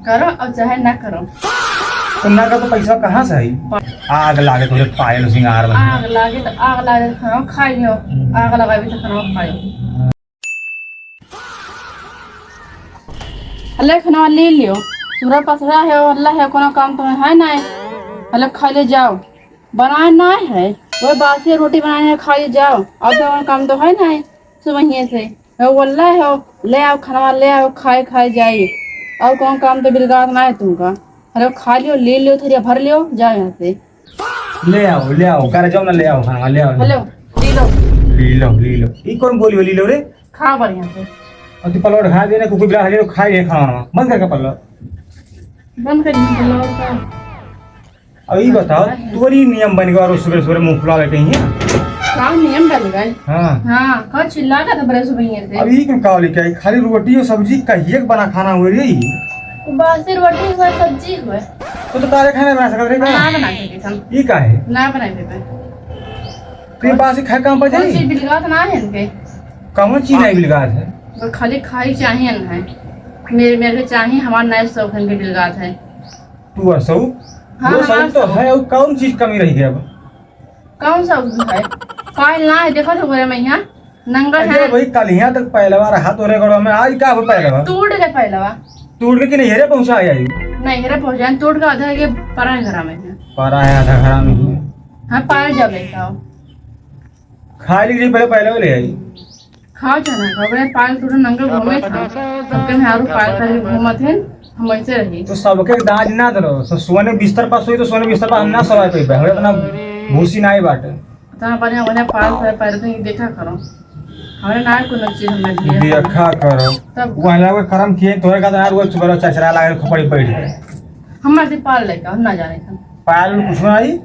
करो और चाहे ना करो। तो ना का तो पैसा कहाँ से आई? आग लागे तुझे पायल सिंगार में। आग लागे तो खाना खाइयो, आग लगाबी तो खाना खाइयो। अल्लाह खाना ले लियो, सूरा पसरा है अल्लाह है, कोनो काम तो है ना, अल्लाह खा ले जाओ। बनाए ना है वो बासी रोटी बनाने है, खा ले जाओ। और तो काम तो है ना सुबह से अल्लाह है, ले आओ खाना ले आओ, खाए जाइए। और कौन काम तो बिलगात ना है तुमका। अरे खा लियो, ले लियो, थोड़ी भर लियो, जाओ यहाँ से। ले आओ कर जाओ ना, ले आओ खाना ले आओ। हेलो ले लो ई कौन बोली ले लो रे? खा बढ़िया से। और तू पलट खा देना, कुकुर बिला खा खाई है खाना बंद करके पलट बंद कर दी। अब ये बताओ तुम्हारी नियम बन गया और सुबह सुबह मुंह फुला लेते हैं? काम नियम बन गए। हाँ कौन चिल्ला था बड़े सुबह से। अब ये क्यों काव लेके आई? खाली रोटी और सब्जी कहिए बना खाना हुए रे? बासी रोटी हुआ सब्जी हुआ तो तारे खाने बना सकते रे? ना बना सके हम। ये का है ना बनाए पे तो ये बासी खाए काम पर जाई? चीज बिलगात ना है इनके। कौन चीज नहीं बिलगात है? तो खाली खाई चाहिए ना है, मेरे को चाहिए, हमारा नए शौक के बिलगात है। तू असो हाँ, वो सब तो है, और कौन चीज कमी रही है? अब कौन सा है? फाइल ना है, देखो तो गोरे में यहाँ नंगा है भाई। कल यहाँ तक पहलवा रहा तो रे गड़ो में, आज का हो पहलवा टूट गए पहलवा। टूट के नहीं हेरे पहुंचा आई? नहीं हेरे पहुंचा, टूट के आधा के परा है घर में है। परा है आधा घर में ही। हाँ पायल जब लेके आओ, खा लीजिए पहले पहले ले आई। खाओ जाना खबर पायल टूटे नंगा घूमे था, सबके में हारू पायल कर घूमत है, हम ऐसे रही। तो सबके दाज ना दरो, तो सोने बिस्तर पर सोई तो सोने बिस्तर पर हम ना सवाई पे हमें अपना भूसी ना ही बाटे। तना पर हमने पायल पैर तो देखा करो, हमारे ना कोनो चीज हमने दिया देखा करो। तब वो हला को करम किए तोरे का यार वो सुबह चचरा लागे खपड़ी बैठ गए। हमारे से पाल लेके हम ना जाने हम पायल में कुछ ना आई,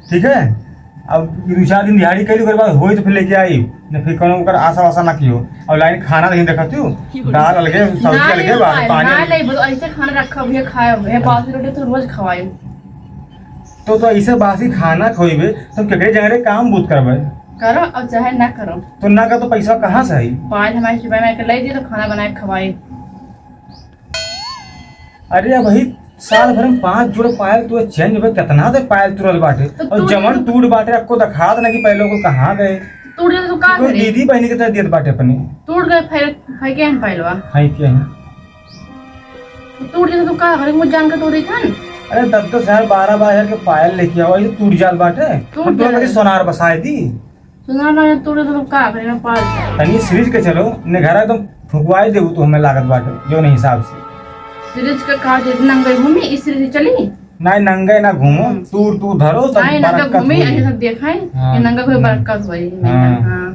ठीक है। अब 2-4 दिन दिहाड़ी कैली कर बाद होई तो फिर लेके आई न, फिर कोनो कर आशा वासा ना कियो। और लाइन खाना नहीं देखती हो, दाल अलगे सब्जी अलगे पानी ना नहीं बोल ऐसे खाना रखा हुआ खाए हुए बासी रोटी तो रोज खवाए। तो ऐसे बासी खाना खोइबे तो केकरे जगह काम बूत करबे? करो और चाहे ना करो। तो ना का तो पैसा कहाँ से आई? पायल हमारे सुबह में ले दिए तो खाना बनाए खवाए। अरे भाई साल भर में 5 जोड़ पायल तू चेंज हो कितना दे पायल तुरल बाटे तो और जमन टूट बाटे आपको दिखात ना कि पहले को कहाँ गए? टूट गए तो का करे? दीदी बहनी के तरह देत बाटे अपने। टूट गए फिर के हम पहलवा है क्या है? टूट गए तो का करे? मुझे जान के टूटी था। अरे 10,000 12,000 के पायल लेके आओ, ये टूट जाल बाटे। हम तो मेरी सोनार बसाए दी सुना ना टूटे तो का करे? मैं पाल तनी सीरीज के चलो ने घर एकदम फुकवाई देबू तो हमें लागत बाटे जो नहीं हिसाब से। सीरीज का का जितना नंगे घूमी इस सीरीज चली ना नंगे ना घूमो, तू धरो सब नहीं नंगा घूमी ऐसे सब देखा है ये नंगा कोई बरकत हुई। हां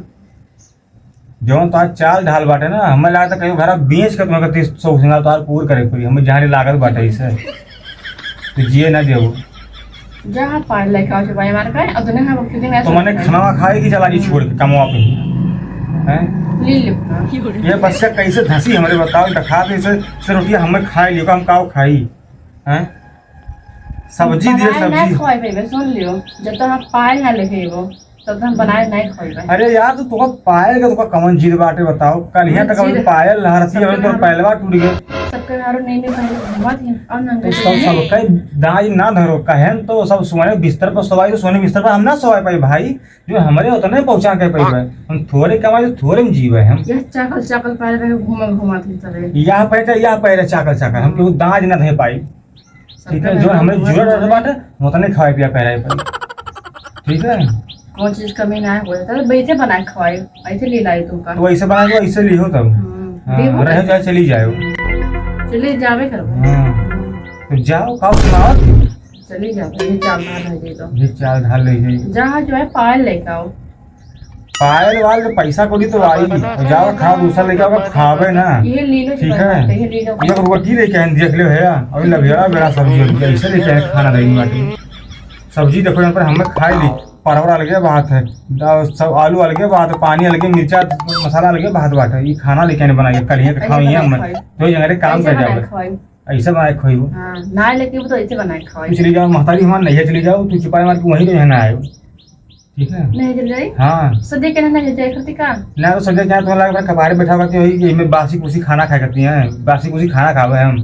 जो तो आज चाल ढाल बाटे ना, हमें लागत कहीं घर बेच के तुम्हें 30 सिंगार तो पूर करे कोई हमें जहां लागत बाटे इसे तो जिए ना देबो। जहां पार लेके आओ भाई मार का और तूने हम कितने ऐसे तो मैंने खाना खाए की चला जी छोड़ के कमवा पे हैं ले लो। ये बच्चा कैसे धसी हमारे बताओ, दिखा दे इसे रोटी हमें खाए लियो हम काओ खाई हैं? सब्जी दिए सब्जी खाए भाई सुन लियो, जब तक हम पायल ना लेके वो तब तक बनाए नहीं खाए। अरे यार तो तुका पायल का तुका कमन जीत बाटे बताओ? कल यहाँ तक हम पायल लहरती है तो पहलवा टूट गए सबके हारो नहीं घुमा थी और नंगे सब कई दाज ना धरो कहन तो सब सोने बिस्तर पर सोवाई तो सोने बिस्तर पर हम ना सोवाई पाई भाई, जो हमारे होता नहीं पहुंचा के पाई हम थोड़े कमाए तो थोड़े में जीवे हम। ये चाकल पहले घुमा थी चले यहाँ पे चाकल हम क्यों दाज ना धे पाई, ठीक है। जो हमें जरूरत बाटे वो तो नहीं खाए पिया पहले पर, ठीक है। कौन चीज कमी ना हो जाता वैसे बना खवाए ऐसे ले लाई तुमका तो ऐसे बना दो ऐसे लियो तब रह जाए चली जाओ चले जावे कर तो जाओ खाओ सुनाओ चली जाओ ये चाल ढाल है तो ये चाल ढाल ले जाइए जहाँ जो है पायल लेके आओ। पायल वाल तो पैसा को तो आई जाओ खाओ दूसरा लेके आओ खावे ना, ये ले लो ठीक है। ये रोटी लेके आए देख लो है अभी लभिया बेड़ा सब्जी ऐसे लेके आए खाना देंगे बाटी सब्जी देखो यहाँ पर हमें खाई ली परवल अलगे बात है, सब आलू अलगे बात है, पानी अलगे मिर्चा मसाला अलगे बात बात है। ये खाना लेके आने बनाइए कल यहाँ खाओ हमें तो जगह काम कर जाओगे ऐसे बनाए खोइबो ना लेके तो ऐसे बनाए खाओ। चली जाओ महतारी हमारे नहीं चली जाओ तू चुपाई मार के वहीं तो रहना आयो, ठीक है। नहीं चल जाए हाँ सदे के नहीं जाए करती का ना तो सदे क्या तो लगा कबाड़े बैठा करती है कि मैं बासी कुसी खाना खाया करती हैं, बासी कुसी खाना खावे हम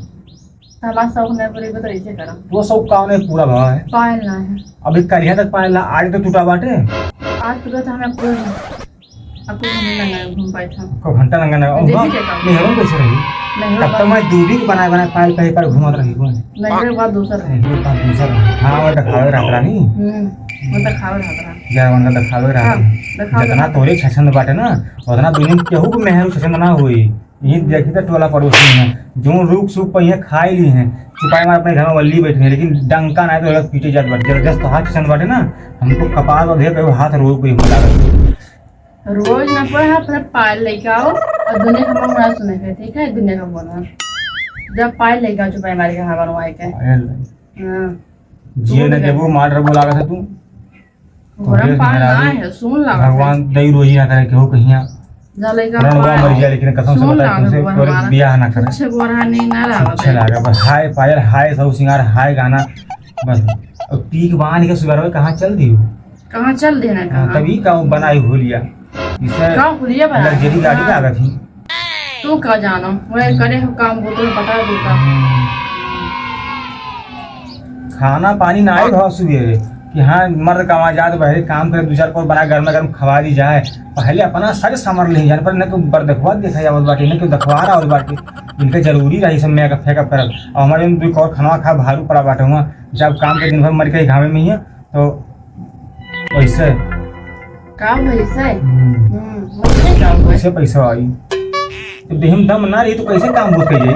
हमारा शौक नहीं पूरी तो ऐसे करा वो सब काम नहीं पूरा भाव है। पायल ना है अभी कलिया तक पायल ला, आज तो टूटा बाटे। आज तो हमें आपको घूमने लगा घूम पाए था को घंटा लंगा ना मेहरों कैसे रही नहीं तब तक मैं दूरी के बनाए बनाए पायल कहीं पर घूमत रही हूँ। नहीं बात दूसरा है दूसरा हाँ वो दिखावे रहा रानी वो तो खाओ रहा जय वंदा दिखावे रहा जितना तोरे छछंद बाटे ना उतना दुनिया केहू को मेहरू छछंद ना हुई। ये देखी तो टोला पड़ोसी है जो रूख सूख पर ये खाई ली हैं छुपाई मार अपने घर में वल्ली बैठे हैं लेकिन डंका ना तो पीटे जात बाटे जबरदस्त तो हाथ छछंद बाटे ना हमको कपाल और ढेर हाथ रोक पे हो लागत रोज ना पड़े अपने पायल लेके आओ और दुनिया का मना सुने के ठीक है दुनिया का बोला जब पायल लेके आओ छुपाई मार के हाँ बनवाए के हाँ जिए न देबो मार रबो लागत है तू गरम पाल ना है सुन ला भगवान दई रोजी ना करे केहू कहिया जले का रणवा मर गया लेकिन कसम से बता तुमसे तोरे बियाह ना करे अच्छे गोरा नहीं ना रहा अच्छा लगा बस हाय पायल हाय सब सिंगार हाय गाना बस अब टीक बांध के सुबह कहाँ चल दी कहाँ चल देना कहाँ तभी का बनाई हो लिया इसे का खुलिया बना लग्जरी गाड़ी पे आ गई थी तू का जानो वो करे हो काम वो तो बता दूंगा खाना पानी ना आए भाव सुबह कि हाँ मर्द कमा जाए बहरे काम करे 2-4 को बना गर्मा गर्म खवा दी जाए पहले अपना सर समर ले जाने पर न तो बर देखवा देखा जावत बाटे न तो दखवा रहा और बाटे इनके जरूरी रही सब मैं का फेंकअप करल और हमारे में 2 और खाना खा भारू पड़ा बाटे हुआ जब काम के दिन भर मर के घामे में ही है तो वैसे काम वैसे वैसे पैसा आई तो देहम दम ना रही तो कैसे काम हो के जाई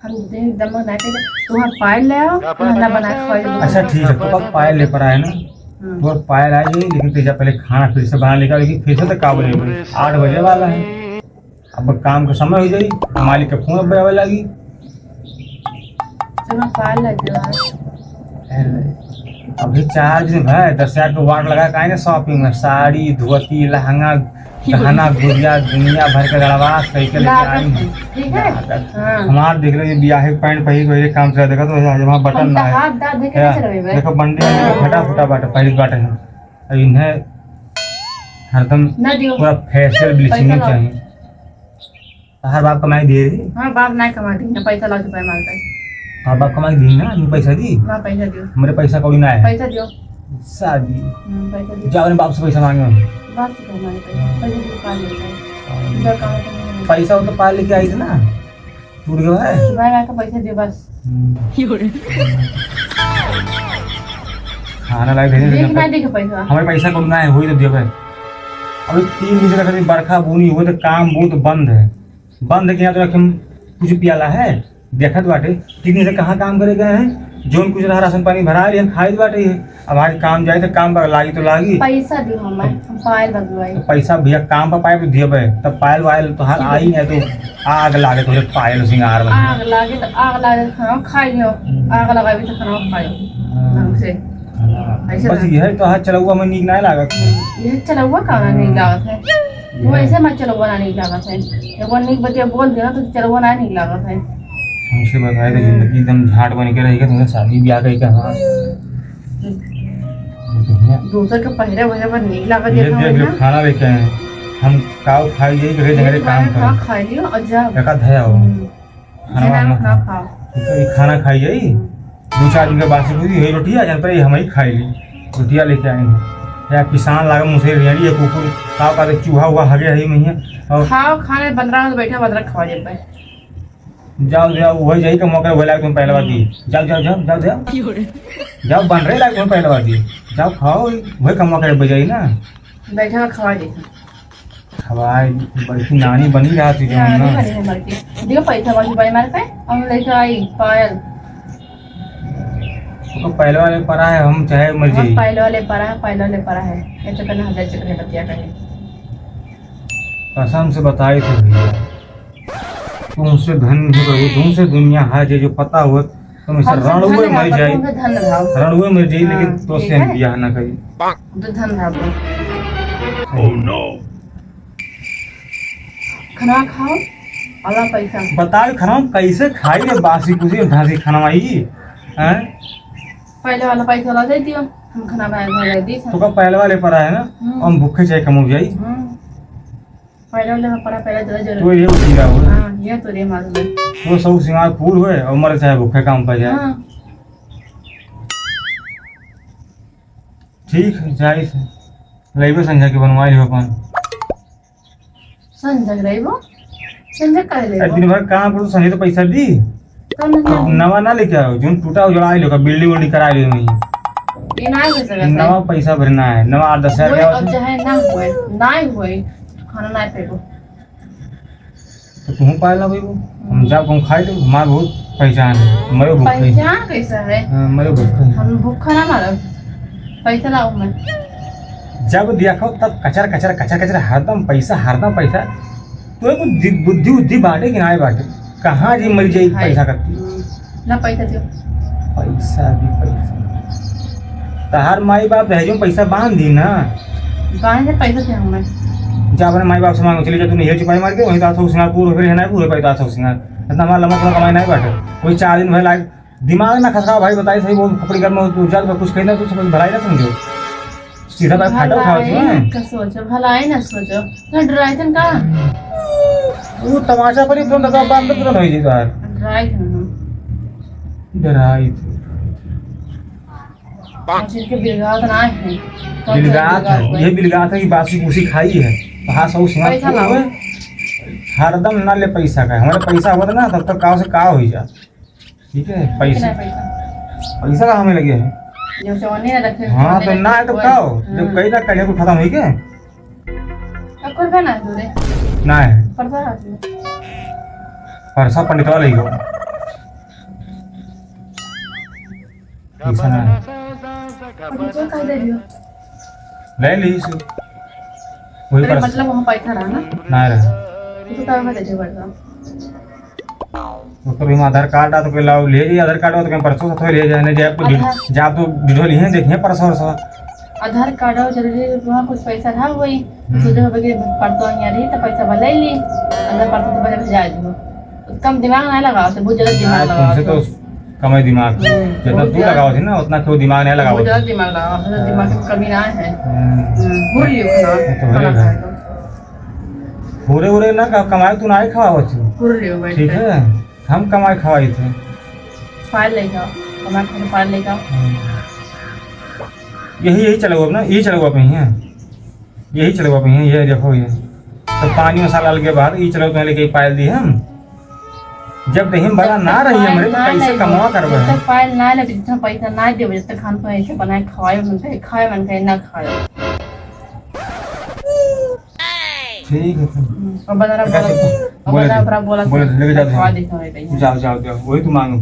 हम देख दम ना के तुम्हारा पायल ले आओ खाना बना के खाई अच्छा ठीक है तो अब पायल ले पर आए ना तो पायल आ जाए लेकिन तेजा पहले खाना फिर से बना लेगा लेकिन फिर से तो का बने 8 बजे वाला है अब काम का समय हो जाई मालिक के फोन पे आवे लगी चलो पायल ले दो अभी 4 दिन भाई 10,000 के वाट लगा काहे ना शॉपिंग में साड़ी धोती लहंगा गहना गुड़िया दुनिया भर के गड़बड़ा साइकिल लेके आई है ठीक है हमार देख रहे बियाह पैंट पहन के काम से देखा तो वहां बटन ना है देखो बंडी में फटा फटा बाटे पहली बाटे है इन्हें हरदम पूरा फेशियल ब्लीचिंग चाहिए हर बाप कमाई दे रही हां बाप ना कमा दी पैसा ला के मारता है हर बाप कमाई दी ना मैं पैसा दी हां पैसा दियो मेरे पैसा कोई ना है पैसा दियो शादी पैसा दियो जाओ बाप से पैसा मांगे बाप से पैसा वो तो पाल लेके आई थी ना टूट गया है भाई का पैसा दे बस खाना लाए भेजने देख ना देख पैसा हमारे पैसा कम ना है वही तो दिया भाई अभी 3 दिन से रखा बरखा बुनी हुई तो काम बहुत बंद है कि यहाँ तो रखे कुछ प्याला है देखत बाटे 3 दिन से कहाँ काम करे गए हैं जोन कुछ रहा राशन पानी भरा लिया खाई बाटे है अब आज काम जाए तो काम पर लागी तो लागी पैसा दी हम पायल बदलवाई तो पैसा भैया काम पर पाए दिए भाई तब पायल वायल तो हाल आई है तो आग लागे तो पायल सिंगार में आग लागे तो खाना खाई लो आग लगावी तो खाना खाई से बस यह तो हाथ चला हुआ मैं नीक नहीं लागत यह चला हुआ खाना नहीं लागत है वो ऐसे मत चला हुआ नहीं लागत है एगो नीक बतिया बोल देना तो चला हुआ नहीं लागत है हमसे बताए तो जिंदगी एकदम झाट बन के रहेगा तुम्हें शादी ब्याह कहीं का हाँ दूसरे का पहले वजह पर नहीं लागत ये देख लो खाना लेके आए हम काव खाई यही जगह जगह काम करें खा लियो और जा का धया हो खाना खाओ खाना खाई यही 2-4 दिन के बाद से यही रोटी आ जान पर हम ही खाई ली रोटियां लेके आएंगे या किसान लागा मुझे रेड़ी है कुकुर काव का चूहा हुआ हगे है नहीं और खाओ खाने 15 मिनट बैठा 15 खा जाए पे जाओ वही जाई का मौका बोला तुम पहले बात दी जाओ बन रहे लायक तुम पहले बात दी जाओ खाओ वही का मौका बजाई ना बैठा खवा दे खवाई बड़ी नानी बनी रहा थी जो ना देखो पैसा वाली भाई मार पे हम लेके आई पायल तो पहले वाले परा है हम चाहे मर जाए पहले वाले परा है ऐसे करना 1000 चक्कर बतिया करें कसम से बताई थे भैया तुमसे धन तुमसे दुनिया है जो पता हो तुम रणुए मर जाए रणुए मर जाए लेकिन तो से हम बियाह ना करी तो धन भाव ओह नो खाना खाओ वाला पैसा बता खाना कैसे खाई रे बासी कुछ ढासी खाना आई हैं पहले वाला पैसा ला दे दियो हम खाना बना दी तो का पहले वाले पर है ना हम भूखे चाहे कम हो जाई पहले वाले में पड़ा पहले जरा तो जरा ये उठीरा हो हाँ ये तो रे मालूम है वो सब सिंगार पूर हुए और मर चाहे भूखे काम पर जाए हाँ ठीक है जाई से लेबे संझा के बनवाई लियो अपन संजय रही वो संजय कर ले दिन भर काम करो संझे तो पैसा दी कम नहीं नवा ना लेके आओ जो टूटा उजड़ा लो बिल्डिंग उल्डिंग करा लियो वहीं ये ना हो सकता नवा पैसा भरना है नवा 8-10 हजार अब चाहे ना हुए खाना ना पेगो तो तुम पाल ना भाई वो हम जब हम खाए तो हमारे बहुत पहचान है मरे भूख नहीं पहचान कैसा है मरे भूख नहीं हम भूखा ना मारो पैसा लाओ मैं जब देखो तब कचर कचर कचर कचर हरदम पैसा तो एक बुद्धि उद्धि बांटे कि ना बांटे कहाँ जी मरी जाए पैसा करती ना पैसा दो पैसा भी पैसा तहार माई बाप रह जो पैसा बांध दी ना बाहर से पैसा दे हमें जब अपने माई बाप से मांगो चले जा तूने हेर चुपाई मार के वहीं तो सिंगार पूरा फिर है ना पूरे पैसा सिंगार इतना हमारा लंबा थोड़ा कमाई नहीं बाटे कोई 4 दिन भर लाइक दिमाग ना खसका भाई बताई सही बोल खपड़ी घर में तू जल कुछ कहना तो सब भलाई ना समझो सीधा भाई फाटा उठाओ तू का सोचो भलाई ना सोचो ना डराई थन का वो तमाशा पर ही तुम दगा बांध तुरंत होई जी यार डराई थन डराई थी मछली के बिलगात ना है बिलगात है ये बिलगात है कि बासी कुसी खाई है वहाँ सब सिंगार पैसा लाओ हरदम ना ले पैसा का हमारे पैसा हुआ था ना तब तक काव से काव हो जा ठीक है पैसा पैसा का हमें लगे है जो चवन्नी ना रखे हाँ तो ना है तो काव जब कहीं ना कहीं को खत्म हुई के अकुर का ना दूरे ना है परसा हाथ परसा पंडितवा ले गयो पैसा ना है तो का दे दियो ले ली इसे वही तेरे परसा मतलब वहाँ पैसा रहा ना ना रहा तो का में दे पड़ता तो कभी आधार कार्ड आ तो कोई लाओ ले जाइए आधार कार्ड हो तो कहीं परसों साथ ले जाए जब तो जब तो वीडियो लिए देखिए परसों परसों आधार कार्ड और जरूरी वहाँ कुछ पैसा रहा वही सोचे हो कि पड़तो यहाँ रही तो पैसा भले ली अंदर पड़तो तो बजे जाए दो कम दिमाग नहीं लगाओ तो बहुत ज्यादा दिमाग लगाओ तुमसे तो कम है दिमाग जितना तू लगाओ थी ना उतना क्यों दिमाग नहीं लगाओ बहुत ज्यादा दिमाग लगाओ दिमाग में कमी ना है भूल लियो खाना खाए तो पूरे उरे ना कमाए तू ना ही खवाओ थी भूल लियो बैठ ठीक है हम कमाए खवाई थे फाइल ले जाओ कमा खाने फाइल ले जाओ यही चलो अपना यही चलो आप यहीं यही चलो आप यहीं ये देखो ये तो पानी मसाला लगे बाद ये चलो तो लेके पायल दी हम जब दही बड़ा ना रही हमारे तो पैसे कमा करबे जब तक फाइल ना लगे जितना पैसा ना देबे जब तक खान पे ऐसे बनाए खवाए मन पे खाए मन पे ना खाए ठीक है और बना बोला बोले लेके जाओ खवा देता है कहीं जाओ जाओ जाओ वही तू मांगो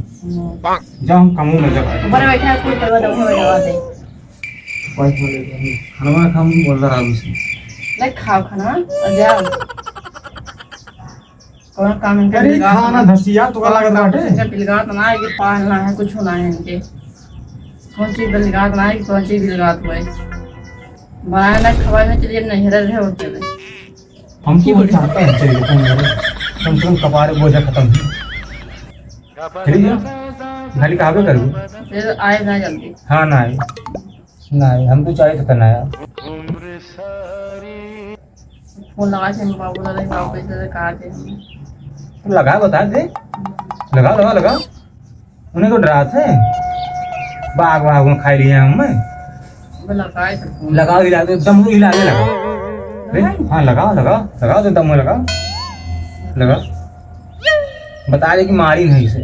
जाओ हम कमू में जब ऊपर बैठा है कोई करवा दे खाना खाम बोल रहा है उसे ले खाओ खाना और जाओ कौन काम इनका अरे खाना धसिया तो का लागत बाटे इनका बिलगात ना है कि पालना है कुछ होना है इनके कौन चीज बिलगात ना है कि कौन चीज बिलगात हुआ है बनाए ना खवाए में चलिए नहीं रह रहे होते हैं हम की बोल चाहते हैं चलिए कम से कम कपार बोझा खत्म चलिए खाली कहाँ पे करूँ फिर आए ना जल्दी हाँ ना आए ना आए हम तो चाहे तो ना आया फोन लगा से बाबू लगा बाबू पैसे कहा थे तो लगा बता दे लगाओ लगाओ लगाओ उन्हें तो डरा थे बाग बाग में खाई लिए हमें लगाए थे लगाओ हिला दो दम हिला दे लगाओ हाँ लगाओ लगाओ लगाओ तो दम लगाओ लगाओ बता दे कि मारी नहीं इसे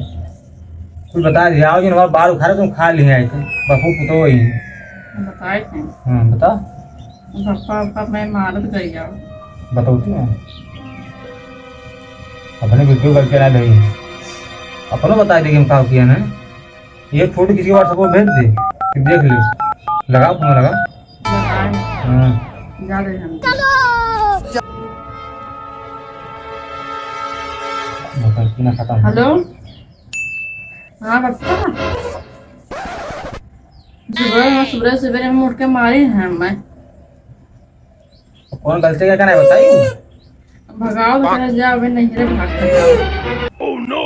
कुछ बता दे आओ जिन बार उखाड़े तुम खा लिए आए थे बापू पुतो वही बताए थे हाँ बता पापा मैं मारत गई जाओ बताओ तू अपने वीडियो करके ना दे अपना बता दे कि हम काम किया ना ये फोटो किसी व्हाट्सएप पर भेज दे फिर देख ले लगाओ फोन लगा हाँ जा रहे हम खत्म हेलो हाँ बच्चा सुबह सवेरे हम उठ के मारी हैं मैं कौन गलती क्या करना है बताइए भगाओ तो तेरा जाओ अबे नहीं रे भाग के जाओ ओह नो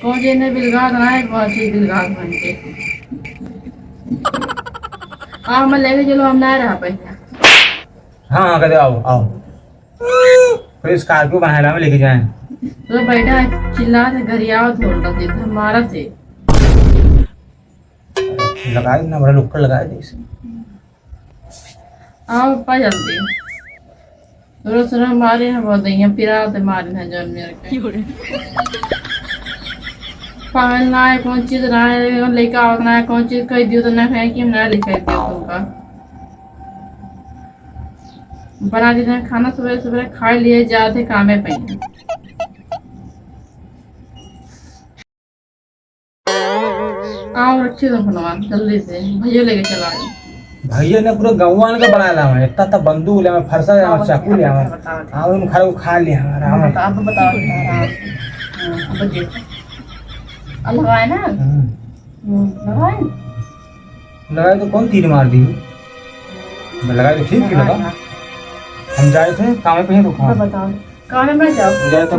कौन जे ने बिलगात ना है कौन सी बिलगात बन के आ मैं लेके चलो हम ना रहा पैसा हाँ हाँ कहते आओ आओ फिर स्कॉर्पियो बनाया में लेके जाए। तो बैठा है चिल्ला थे गरियावत हो रहा था हमारा थे लगाए ना बड़ा लुक्कड़ लगाए थे इसे। आओ पा जल्दी दूर से मारे हैं बहुत यहाँ पिरा थे मारे हैं जन मेरे के पागल ना है कौन चीज ना है लेके आओ ना है कौन चीज कह दियो तो ना है कि ना लिखा दियो तुमका बना देते हैं खाना सुबह सुबह खा लिए जाते कामे पे आओ रखिए तो भगवान जल्दी से भैया लेके चला आए भैया ने पूरा गौवान का बनाया ला मैं इतना बंदूक ले मैं फरसा ले मैं चाकू ले मैं और उन खा खा लिया हमारा मैं आप बताओ लगाए ना लगाए लगाए तो कौन तीर मार दी मैं लगाए तो ठीक ही लगा। हम जाए थे काम पे ही रुका बताओ कहाँ में जाओ जाए तो